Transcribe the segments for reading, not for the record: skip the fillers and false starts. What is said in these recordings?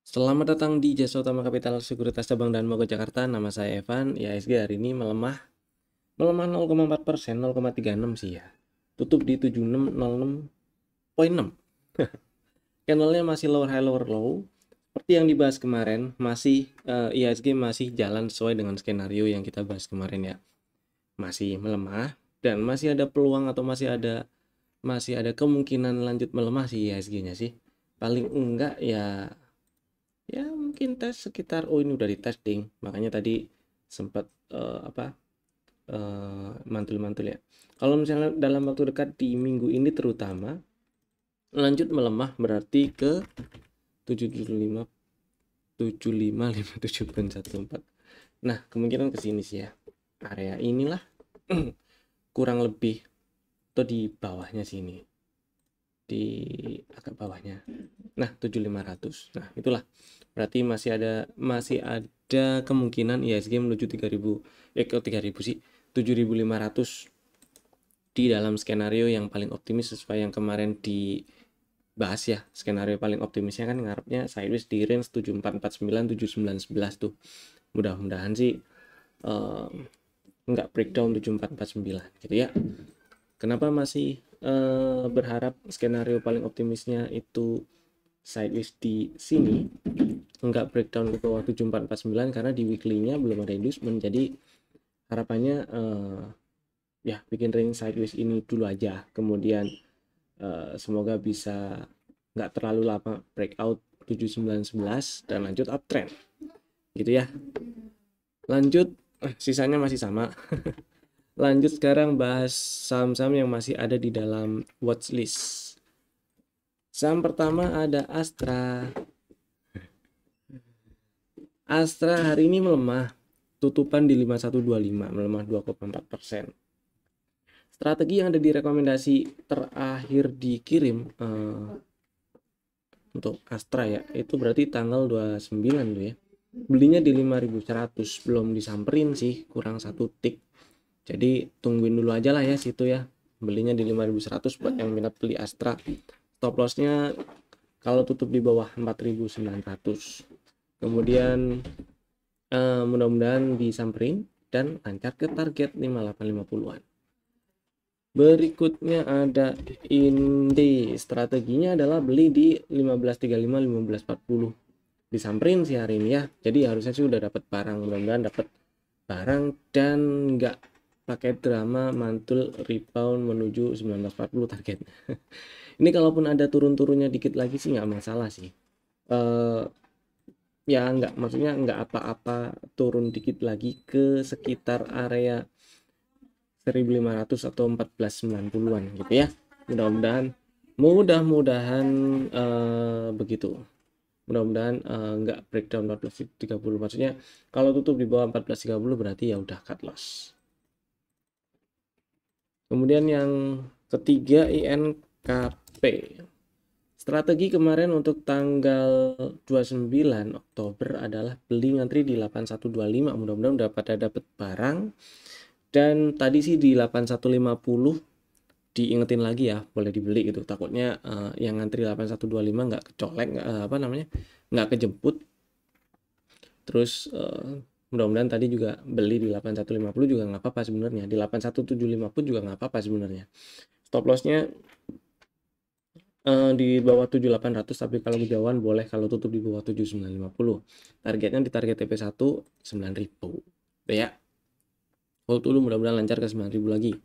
Selamat datang di Jasa Utama Kapital Sekuritas Cabang dan Bogor Jakarta. Nama saya Evan. IHSG hari ini melemah 0,4%, 0,36 sih ya. Tutup di 7606,6. Candlenya masih lower high lower low. Seperti yang dibahas kemarin, IHSG masih jalan sesuai dengan skenario yang kita bahas kemarin ya. Masih melemah dan masih ada peluang atau masih ada kemungkinan lanjut melemah sih IHSG-nya sih. Paling enggak ya mungkin tes sekitar, oh ini udah di testing, makanya tadi sempat mantul-mantul ya. Kalau misalnya dalam waktu dekat di minggu ini terutama lanjut melemah berarti ke 75 75 57.14. Nah, kemungkinan ke sini sih ya. Area inilah kurang lebih atau di bawahnya sini. Di agak bawahnya. Nah, 7500. Nah, itulah. Berarti masih ada kemungkinan IHSG menuju 3000, kok 3000 sih? 7500 di dalam skenario yang paling optimis sesuai yang kemarin dibahas ya. Skenario paling optimisnya kan ngarepnya sideways di range 7449 7911 tuh. Mudah-mudahan sih nggak breakdown 7449 gitu ya. Kenapa masih berharap skenario paling optimisnya itu sideways di sini, nggak breakdown ke bawah 7449 karena di weekly-nya belum ada inducement, jadi harapannya ya bikin range sideways ini dulu aja, kemudian semoga bisa nggak terlalu lama breakout 7911 dan lanjut uptrend gitu ya. Lanjut, sisanya masih sama. Lanjut sekarang bahas saham-saham yang masih ada di dalam watchlist. Saham pertama ada Astra. Astra hari ini melemah, tutupan di 5125, melemah 2,4%. Strategi yang ada di rekomendasi terakhir dikirim untuk Astra ya, itu berarti tanggal 29 tuh ya. Belinya di 5100, belum disamperin sih, kurang satu tik. Jadi tungguin dulu aja lah ya situ ya. Belinya di 5100 buat yang minat beli Astra. Stop lossnya kalau tutup di bawah 4900. Kemudian mudah-mudahan disamperin dan lancar ke target 5850-an. Berikutnya ada Inde. Strateginya adalah beli di 1535 1540. Disamperin sih hari ini ya. Jadi harusnya sih udah dapat barang, mudah-mudahan dapat barang dan nggak pakai drama mantul rebound menuju 1940 target. Ini kalaupun ada turun-turunnya dikit lagi sih nggak masalah sih. Ya nggak, maksudnya nggak apa-apa turun dikit lagi ke sekitar area 1500 atau 1490-an gitu ya. Mudah-mudahan begitu. Mudah-mudahan nggak breakdown 1430. Maksudnya kalau tutup di bawah 1430 berarti ya udah cut loss. Kemudian yang ketiga INKP. Strategi kemarin untuk tanggal 29 Oktober adalah beli ngantri di 8125. Mudah-mudahan udah pada dapat barang. Dan tadi sih di 8150 diingetin lagi ya, boleh dibeli gitu. Takutnya yang ngantri 8125 nggak kecolek, nggak kejemput. Terus mudah-mudahan tadi juga beli di 8150 juga nggak apa-apa sebenarnya. Di 8175 pun juga nggak apa-apa sebenarnya. Stop lossnya di bawah 7800, tapi kalau kejauhan boleh kalau tutup di bawah 7950. Targetnya di target TP1 9000 ya. Hold dulu, mudah-mudahan lancar ke 9000 lagi.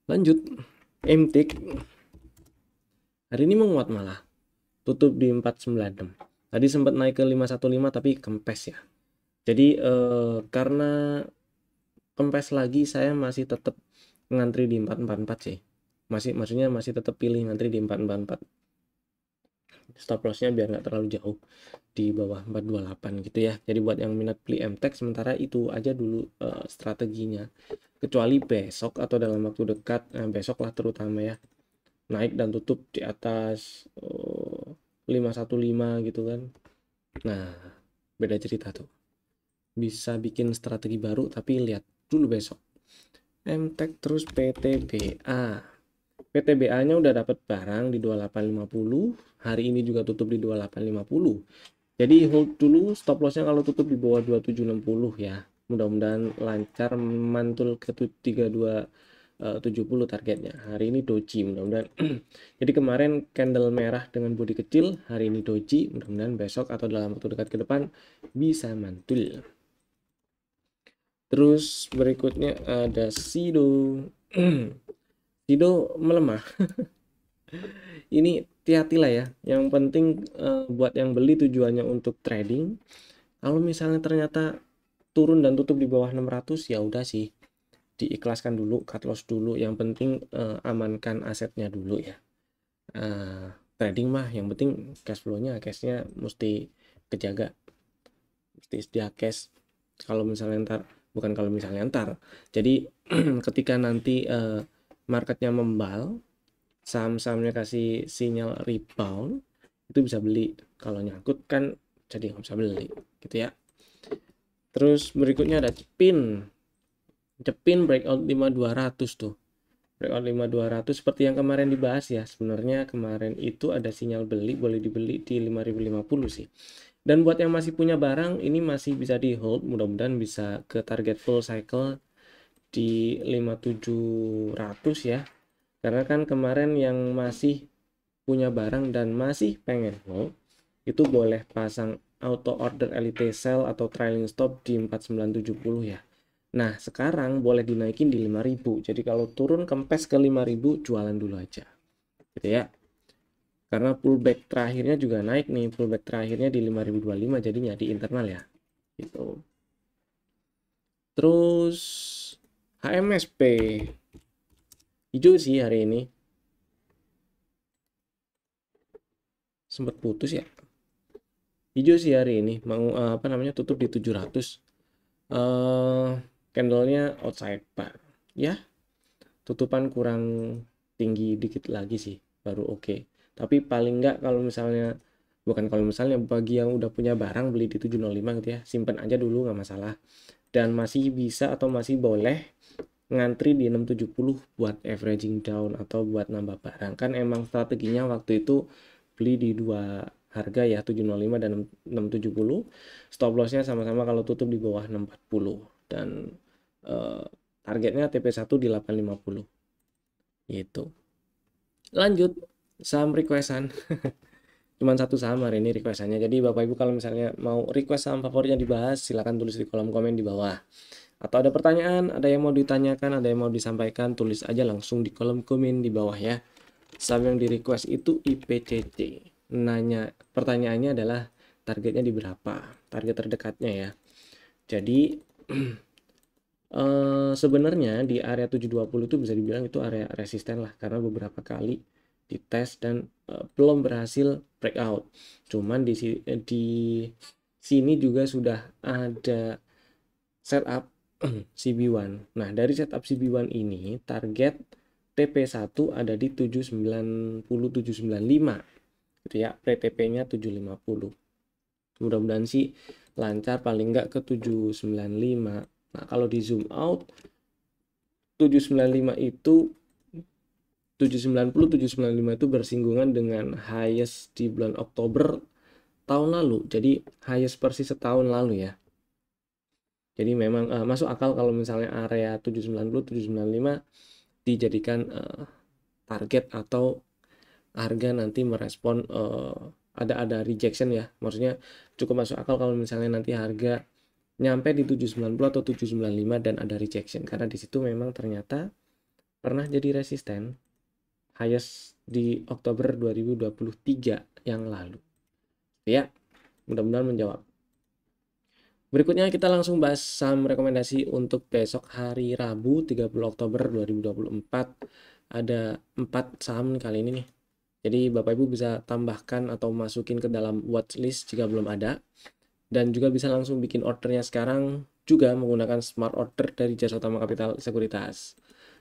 Lanjut MTIK hari ini menguat, malah tutup di 496. Tadi sempat naik ke 515 tapi kempes ya. Jadi karena kempes lagi, saya masih tetap ngantri di 444 sih. Maksudnya masih tetap pilih ngantri di 444. Stop lossnya biar nggak terlalu jauh di bawah 428 gitu ya. Jadi buat yang minat beli MTEK sementara itu aja dulu strateginya. Kecuali besok atau dalam waktu dekat, besok lah terutama ya, naik dan tutup di atas 515 gitu kan. Nah, beda cerita tuh. Bisa bikin strategi baru, tapi lihat dulu besok. MTEK terus PTBA. PTBA-nya udah dapat barang di 2850. Hari ini juga tutup di 2850. Jadi hold dulu stop lossnya kalau tutup di bawah 2760 ya. Mudah-mudahan lancar mantul ke 3270 targetnya. Hari ini doji mudah-mudahan. Jadi kemarin candle merah dengan body kecil, hari ini doji, mudah-mudahan besok atau dalam waktu dekat ke depan bisa mantul. Terus berikutnya ada Sido. Sido melemah. Ini hati-hatilah ya. Yang penting buat yang beli tujuannya untuk trading. Kalau misalnya ternyata turun dan tutup di bawah 600 ya udah sih diikhlaskan dulu, cut loss dulu. Yang penting amankan asetnya dulu ya. Trading mah yang penting cash flow-nya, cashnya mesti kejaga, mesti sedia cash. Kalau misalnya ntar, bukan kalau misalnya ntar. Jadi ketika nanti marketnya membal, saham-sahamnya kasih sinyal rebound, itu bisa beli. Kalau nyangkut kan jadi nggak bisa beli gitu ya. Terus berikutnya ada Cepin. Cepin breakout 5200 tuh. Breakout 5200 seperti yang kemarin dibahas ya. Sebenarnya kemarin itu ada sinyal beli, boleh dibeli di 5050 sih. Dan buat yang masih punya barang, ini masih bisa di hold. Mudah-mudahan bisa ke target full cycle di 5700 ya. Karena kan kemarin yang masih punya barang dan masih pengen hold, itu boleh pasang auto order elite sell atau trailing stop di 4970 ya. Nah, sekarang boleh dinaikin di 5000. Jadi kalau turun kempes ke 5000, jualan dulu aja. Gitu ya. Karena pullback terakhirnya juga naik nih. Pullback terakhirnya di 5025 jadinya di internal ya. Gitu. Terus HMSP hijau sih hari ini. Sempat putus ya. Hijau sih hari ini. Mau apa namanya, tutup di 700. Candlenya outside bar. Ya, tutupan kurang tinggi dikit lagi sih, baru oke. Tapi paling nggak kalau misalnya, bukan kalau misalnya, bagi yang udah punya barang beli di 705 gitu ya, simpen aja dulu nggak masalah. Dan masih bisa atau masih boleh ngantri di 670 buat averaging down atau buat nambah barang. Kan emang strateginya waktu itu beli di dua harga ya, 705 dan 670. Stop lossnya sama-sama kalau tutup di bawah 640 dan targetnya TP1 di 850 gitu. Lanjut saham requestan. Cuman satu saham hari ini requestannya. Jadi Bapak Ibu kalau misalnya mau request saham favoritnya dibahas, silahkan tulis di kolom komen di bawah. Atau ada pertanyaan, ada yang mau ditanyakan, ada yang mau disampaikan, tulis aja langsung di kolom komen di bawah ya. Saham yang di request itu IPCC. Nanya, pertanyaannya adalah targetnya di berapa? Target terdekatnya ya. Jadi sebenarnya di area 720 itu bisa dibilang itu area resisten lah, karena beberapa kali dites dan belum berhasil breakout. Cuman di sini juga sudah ada setup CB1. Nah, dari setup CB1 ini target TP1 ada di 790 795 gitu ya. Pre-TP-nya 750. Mudah-mudahan sih lancar, paling nggak ke 795. Nah, kalau di zoom out 795 itu 790 795 itu bersinggungan dengan highest di bulan Oktober tahun lalu. Jadi highest persis setahun lalu ya. Jadi memang masuk akal kalau misalnya area 790 795 dijadikan target atau harga nanti merespon ada rejection ya. Maksudnya cukup masuk akal kalau misalnya nanti harga nyampe di 790 atau 795 dan ada rejection, karena di situ memang ternyata pernah jadi resisten highest di Oktober 2023 yang lalu. Ya, mudah-mudahan menjawab. Berikutnya kita langsung bahas saham rekomendasi untuk besok hari Rabu 30 Oktober 2024. Ada 4 saham kali ini nih. Jadi Bapak Ibu bisa tambahkan atau masukin ke dalam watchlist jika belum ada. Dan juga bisa langsung bikin ordernya sekarang juga menggunakan smart order dari Jasa Utama Kapital Sekuritas.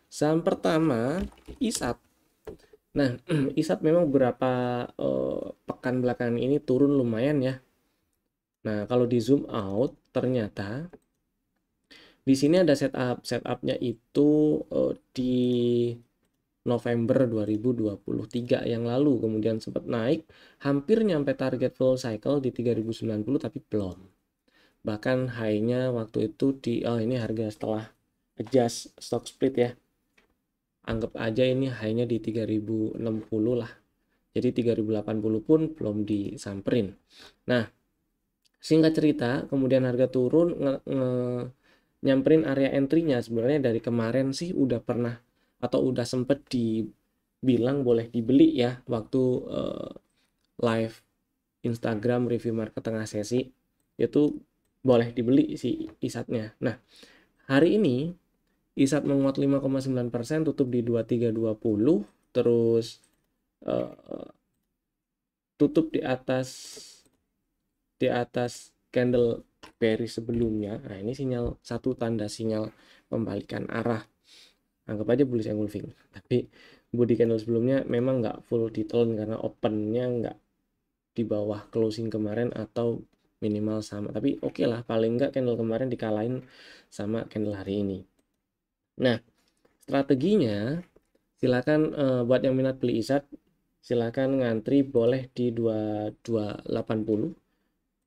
Saham pertama, ISAT. Nah, ISAT memang beberapa pekan belakangan ini turun lumayan ya. Nah, kalau di zoom out ternyata di sini ada setupnya itu di November 2023 yang lalu, kemudian sempat naik hampir nyampe target full cycle di 3090 tapi belum. Bahkan high-nya waktu itu ini harga setelah adjust stock split ya. Anggap aja ini high-nya di 3060 lah. Jadi 3080 pun belum disamperin. Nah, singkat cerita, kemudian harga turun nyamperin area entry-nya. Sebenarnya dari kemarin sih udah pernah atau udah sempet dibilang boleh dibeli ya waktu live Instagram review market tengah sesi, itu boleh dibeli si ISAT-nya. Nah, hari ini ISAT menguat 5,9%, tutup di 2320, terus tutup di atas candle bearish sebelumnya. Nah, ini satu tanda sinyal pembalikan arah. Anggap aja bullish engulfing. Tapi body candle sebelumnya memang nggak full di-turn karena opennya nggak di bawah closing kemarin atau minimal sama. Tapi oke lah, paling nggak candle kemarin dikalahin sama candle hari ini. Nah, strateginya silakan buat yang minat beli ISAT, silakan ngantri, boleh di 2280,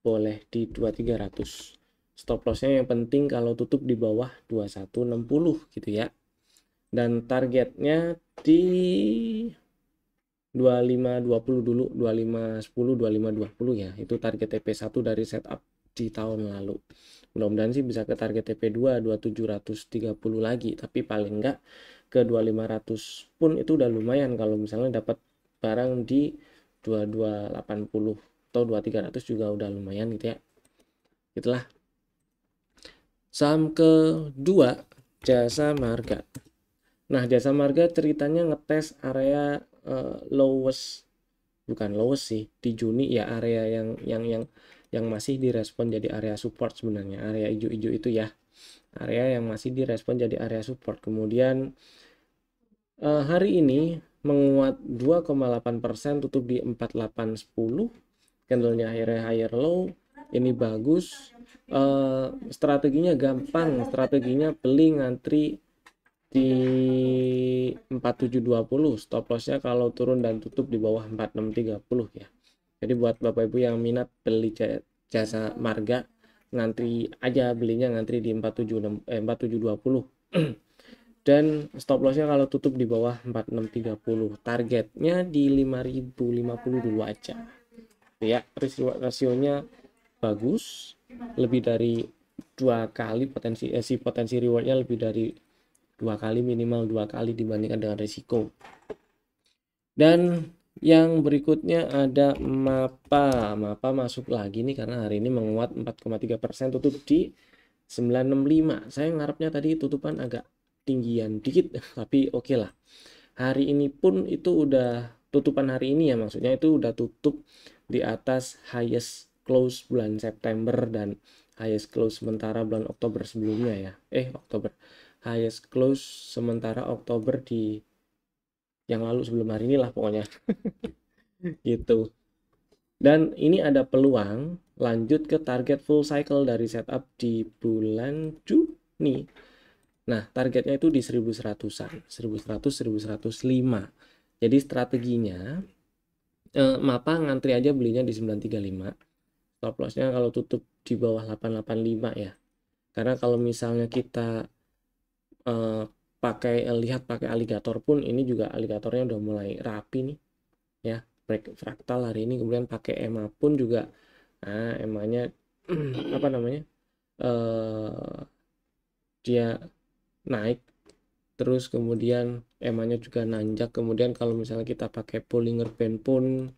boleh di 2300. Stop lossnya yang penting kalau tutup di bawah 2160 gitu ya. Dan targetnya di 2520 dulu, 2510, 2520 ya. Itu target TP1 dari setup di tahun lalu. Mudah-mudahan sih bisa ke target TP2 2730 lagi, tapi paling enggak ke 2500 pun itu udah lumayan kalau misalnya dapat barang di 2280 atau 2300 juga udah lumayan gitu ya. Itulah. Saham kedua, Jasa Marga. Nah, Jasa Marga ceritanya ngetes area bukan lowest sih, di Juni ya, area yang masih direspon jadi area support sebenarnya, area hijau-hijau itu ya. Area yang masih direspon jadi area support. Kemudian hari ini menguat 2,8%, tutup di 4810. Candlenya higher low. Ini bagus. Strateginya gampang. Strateginya beli ngantri di 4720. Stop lossnya kalau turun dan tutup di bawah 4630 ya. Jadi buat Bapak Ibu yang minat beli Jasa Marga, ngantri aja, belinya ngantri di 4720. Dan stop lossnya kalau tutup di bawah 4630. Targetnya di 5050 dulu aja ya. Rasionya bagus, lebih dari 2 kali potensi rewardnya lebih dari 2 kali, minimal 2 kali dibandingkan dengan risiko. Dan yang berikutnya ada Mapa masuk lagi nih karena hari ini menguat 4,3%, tutup di 965. Saya ngarepnya tadi tutupan agak tinggian dikit, tapi oke lah. Hari ini pun itu udah tutupan hari ini ya, maksudnya itu udah tutup di atas highest close bulan September dan highest close sementara bulan Oktober sebelumnya ya. Highest close sementara Oktober di yang lalu sebelum hari ini lah pokoknya. Gitu. Dan ini ada peluang lanjut ke target full cycle dari setup di bulan Juni. Nah, targetnya itu di 1100-an, 1100, 1105. Jadi strateginya Mapa ngantri aja belinya di 935. Stop lossnya kalau tutup di bawah 885 ya. Karena kalau misalnya kita lihat pakai aligator pun, ini juga aligatornya udah mulai rapi nih ya, break fraktal hari ini. Kemudian pakai EMA pun juga, nah EMA-nya apa namanya, dia naik terus, kemudian EMA-nya juga nanjak. Kemudian kalau misalnya kita pakai Bollinger Band pun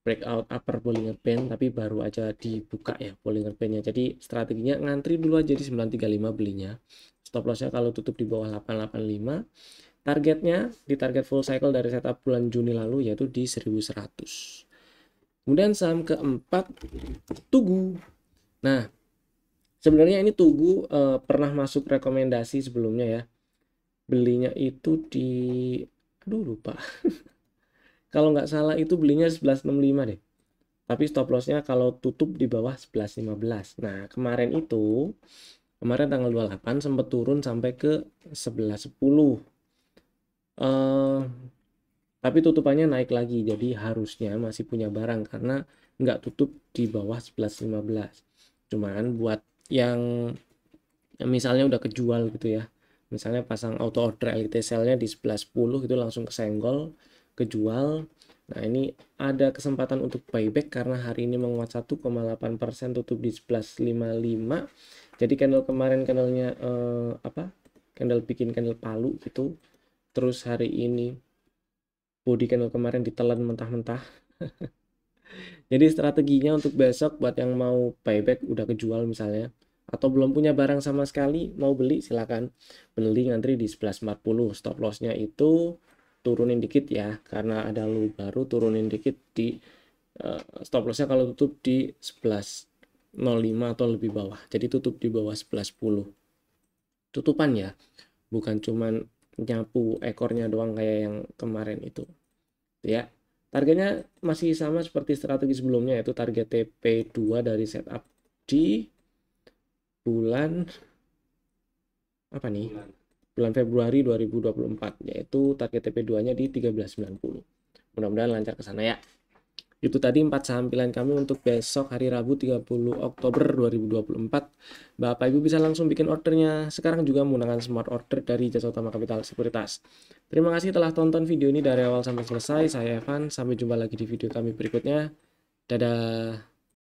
breakout upper Bollinger Band, tapi baru aja dibuka ya Bollinger Band-nya. Jadi strateginya ngantri dulu aja di 935 belinya. Stop lossnya kalau tutup di bawah 885. Targetnya di target full cycle dari setup bulan Juni lalu yaitu di 1100. Kemudian saham keempat, Tugu. Nah, sebenarnya ini Tugu pernah masuk rekomendasi sebelumnya ya. Belinya itu di, lupa. Kalau nggak salah itu belinya 1165 deh. Tapi stop lossnya kalau tutup di bawah 1115. Nah, kemarin tanggal 28 sempat turun sampai ke 1110. Eh, tapi tutupannya naik lagi, jadi harusnya masih punya barang karena nggak tutup di bawah 11.15. Cuman buat yang misalnya udah kejual gitu ya, misalnya pasang auto order LT sell-nya di 11.10 itu langsung kesenggol, kejual. Nah ini ada kesempatan untuk buyback karena hari ini menguat 1,8%, tutup di 11.55. Jadi candle kemarin candlenya candle bikin candle palu gitu, terus hari ini body candle kemarin ditelan mentah-mentah. Jadi strateginya untuk besok buat yang mau buyback udah kejual misalnya, atau belum punya barang sama sekali mau beli, silakan beli, ngantri di 11.40. Stop lossnya itu turunin dikit ya, karena ada low baru, turunin dikit di stop lossnya kalau tutup di 11.05 atau lebih bawah. Jadi tutup di bawah 11.10 tutupan ya, bukan cuman nyapu ekornya doang kayak yang kemarin itu ya. Targetnya masih sama seperti strategi sebelumnya, yaitu target TP2 dari setup di bulan apa nih? Bulan Februari 2024, yaitu target TP2-nya di 13.90. Mudah-mudahan lancar ke sana ya. Itu tadi 4 saham pilihan kami untuk besok hari Rabu 30 Oktober 2024. Bapak Ibu bisa langsung bikin ordernya sekarang juga menggunakan smart order dari Jasa Utama Capital Sekuritas. Terima kasih telah tonton video ini dari awal sampai selesai. Saya Evan, sampai jumpa lagi di video kami berikutnya. Dadah.